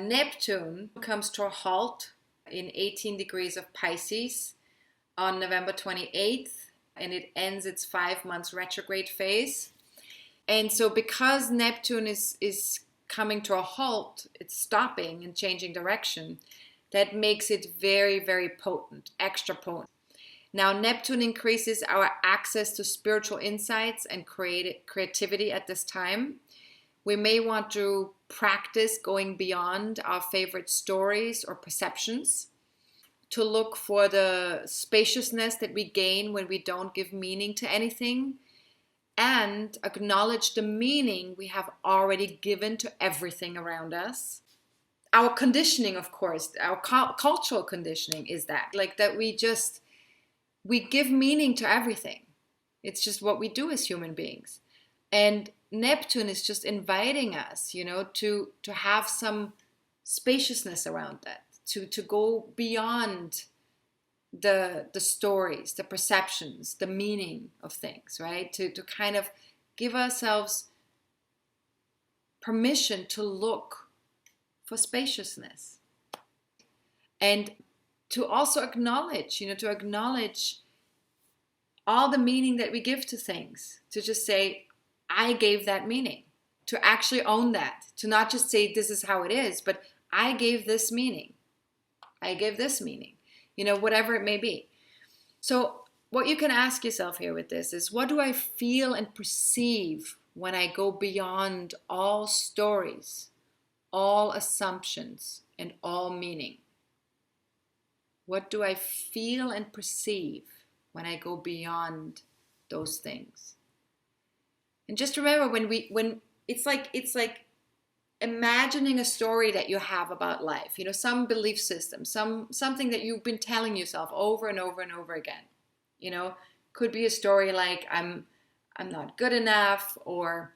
Neptune comes to a halt in 18 degrees of Pisces on November 28th, and it ends its 5 months retrograde phase. And so because Neptune is coming to a halt, it's stopping and changing direction, that makes it very, very potent, extra potent. Now, Neptune increases our access to spiritual insights and creativity at this time. We may want to practice going beyond our favorite stories or perceptions, to look for the spaciousness that we gain when we don't give meaning to anything, and acknowledge the meaning we have already given to everything around us. Our conditioning, of course, our cultural conditioning is that, like that we give meaning to everything. It's just what we do as human beings. And Neptune is just inviting us, to have some spaciousness around that, to go beyond the stories, the perceptions, the meaning of things, right? To kind of give ourselves permission to look for spaciousness. And to also acknowledge, to acknowledge all the meaning that we give to things. To just say, I gave that meaning. To actually own that. To not just say, this is how it is, but I gave this meaning. I gave this meaning. Whatever it may be. So what you can ask yourself here with this is, what do I feel and perceive when I go beyond all stories, all assumptions, and all meaning? What do I feel and perceive when I go beyond those things? And just remember, when it's like imagining a story that you have about life, some belief system, something that you've been telling yourself over and over and over again. Could be a story like I'm not good enough, or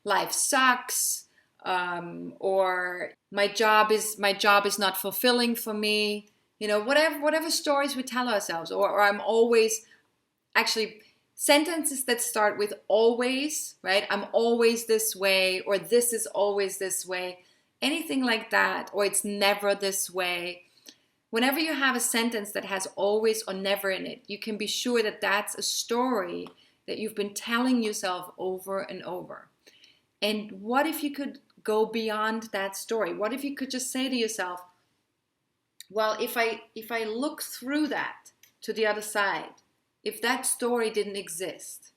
life sucks, or my job is not fulfilling for me. Whatever stories we tell ourselves, or I'm always, actually sentences that start with always, right? I'm always this way, or this is always this way, anything like that, or it's never this way. Whenever you have a sentence that has always or never in it, you can be sure that that's a story that you've been telling yourself over and over. And what if you could go beyond that story? What if you could just say to yourself, well, if I look through that to the other side, if that story didn't exist,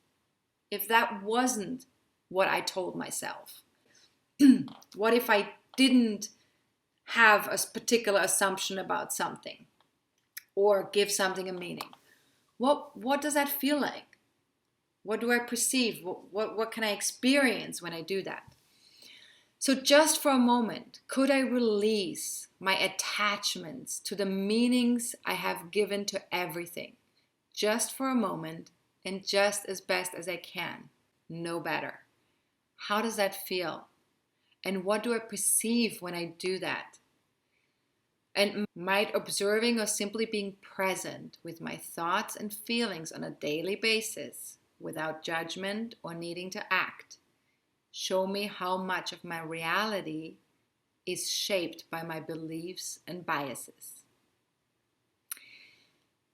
if that wasn't what I told myself, what if I didn't have a particular assumption about something or give something a meaning? What does that feel like? What do I perceive? What can I experience when I do that? So just for a moment, could I release my attachments to the meanings I have given to everything? Just for a moment, and just as best as I can, no better. How does that feel? And what do I perceive when I do that? And might observing or simply being present with my thoughts and feelings on a daily basis, without judgment or needing to act, show me how much of my reality is shaped by my beliefs and biases.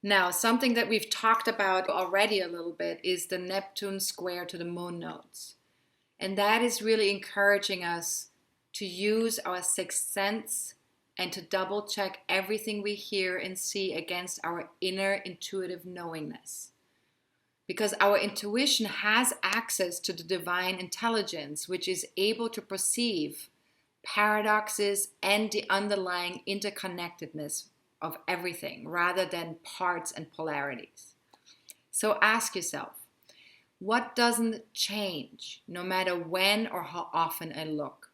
Now, something that we've talked about already a little bit is the Neptune Square to the moon nodes. And that is really encouraging us to use our sixth sense and to double check everything we hear and see against our inner intuitive knowingness. Because our intuition has access to the divine intelligence, which is able to perceive paradoxes and the underlying interconnectedness of everything, rather than parts and polarities. So ask yourself, what doesn't change no matter when or how often I look?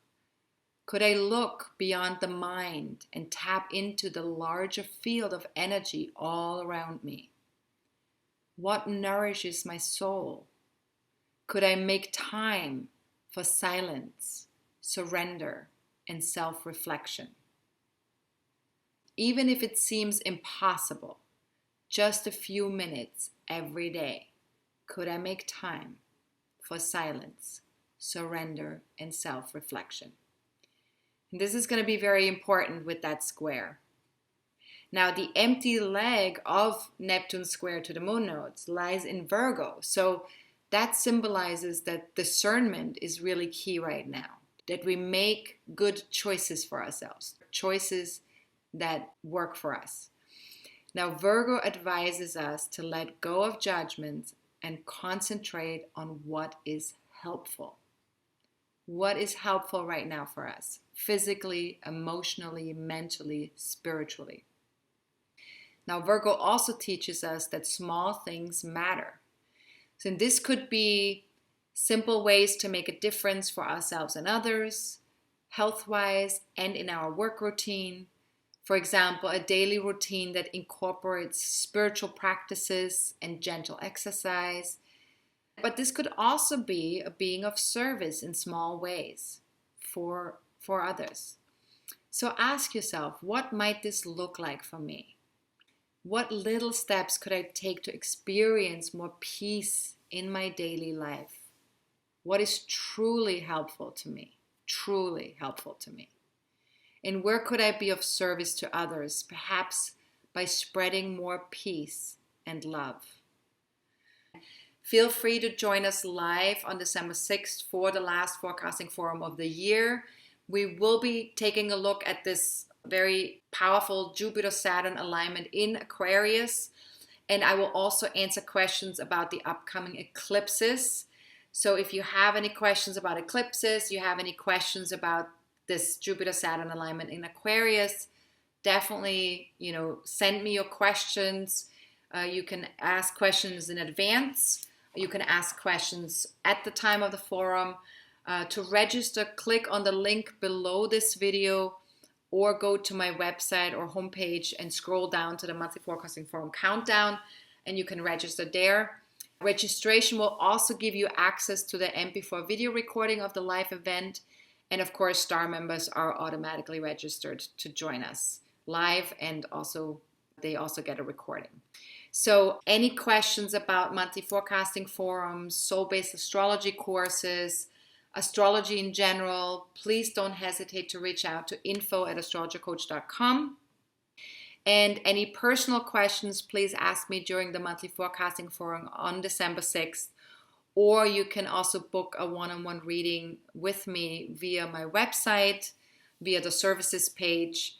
Could I look beyond the mind and tap into the larger field of energy all around me? What nourishes my soul? Could I make time for silence, surrender, and self-reflection? Even if it seems impossible, just a few minutes every day, could I make time for silence, surrender, and self-reflection? This is going to be very important with that square. Now, the empty leg of Neptune Square to the moon nodes lies in Virgo. So that symbolizes that discernment is really key right now. That we make good choices for ourselves. Choices that work for us. Now, Virgo advises us to let go of judgments and concentrate on what is helpful. What is helpful right now for us? Physically, emotionally, mentally, spiritually. Now, Virgo also teaches us that small things matter. So this could be simple ways to make a difference for ourselves and others, health-wise and in our work routine. For example, a daily routine that incorporates spiritual practices and gentle exercise. But this could also be a being of service in small ways for others. So ask yourself, what might this look like for me? What little steps could I take to experience more peace in my daily life? What is truly helpful to me? Truly helpful to me. And where could I be of service to others? Perhaps by spreading more peace and love. Feel free to join us live on December 6th for the last forecasting forum of the year. We will be taking a look at this very powerful Jupiter-Saturn alignment in Aquarius. And I will also answer questions about the upcoming eclipses. So if you have any questions about eclipses, you have any questions about this Jupiter-Saturn alignment in Aquarius, definitely, send me your questions. You can ask questions in advance. You can ask questions at the time of the forum. To register, click on the link below this video or go to my website or homepage and scroll down to the monthly forecasting forum countdown and you can register there. Registration will also give you access to the MP4 video recording of the live event. And of course, star members are automatically registered to join us live, and they also get a recording. So any questions about monthly forecasting forums, soul-based astrology courses, astrology in general, please don't hesitate to reach out to info@astrologercoach.com. And any personal questions, please ask me during the monthly forecasting forum on December 6th. Or you can also book a one-on-one reading with me via my website, via the services page.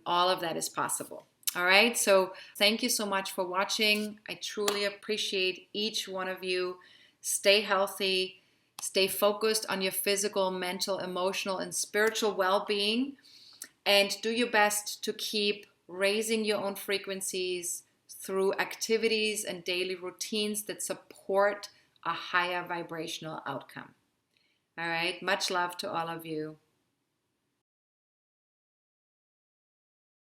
All of that is possible. All right, so thank you so much for watching. I truly appreciate each one of you. Stay healthy. Stay focused on your physical, mental, emotional, and spiritual well-being. And do your best to keep raising your own frequencies through activities and daily routines that support a higher vibrational outcome. All right, much love to all of you.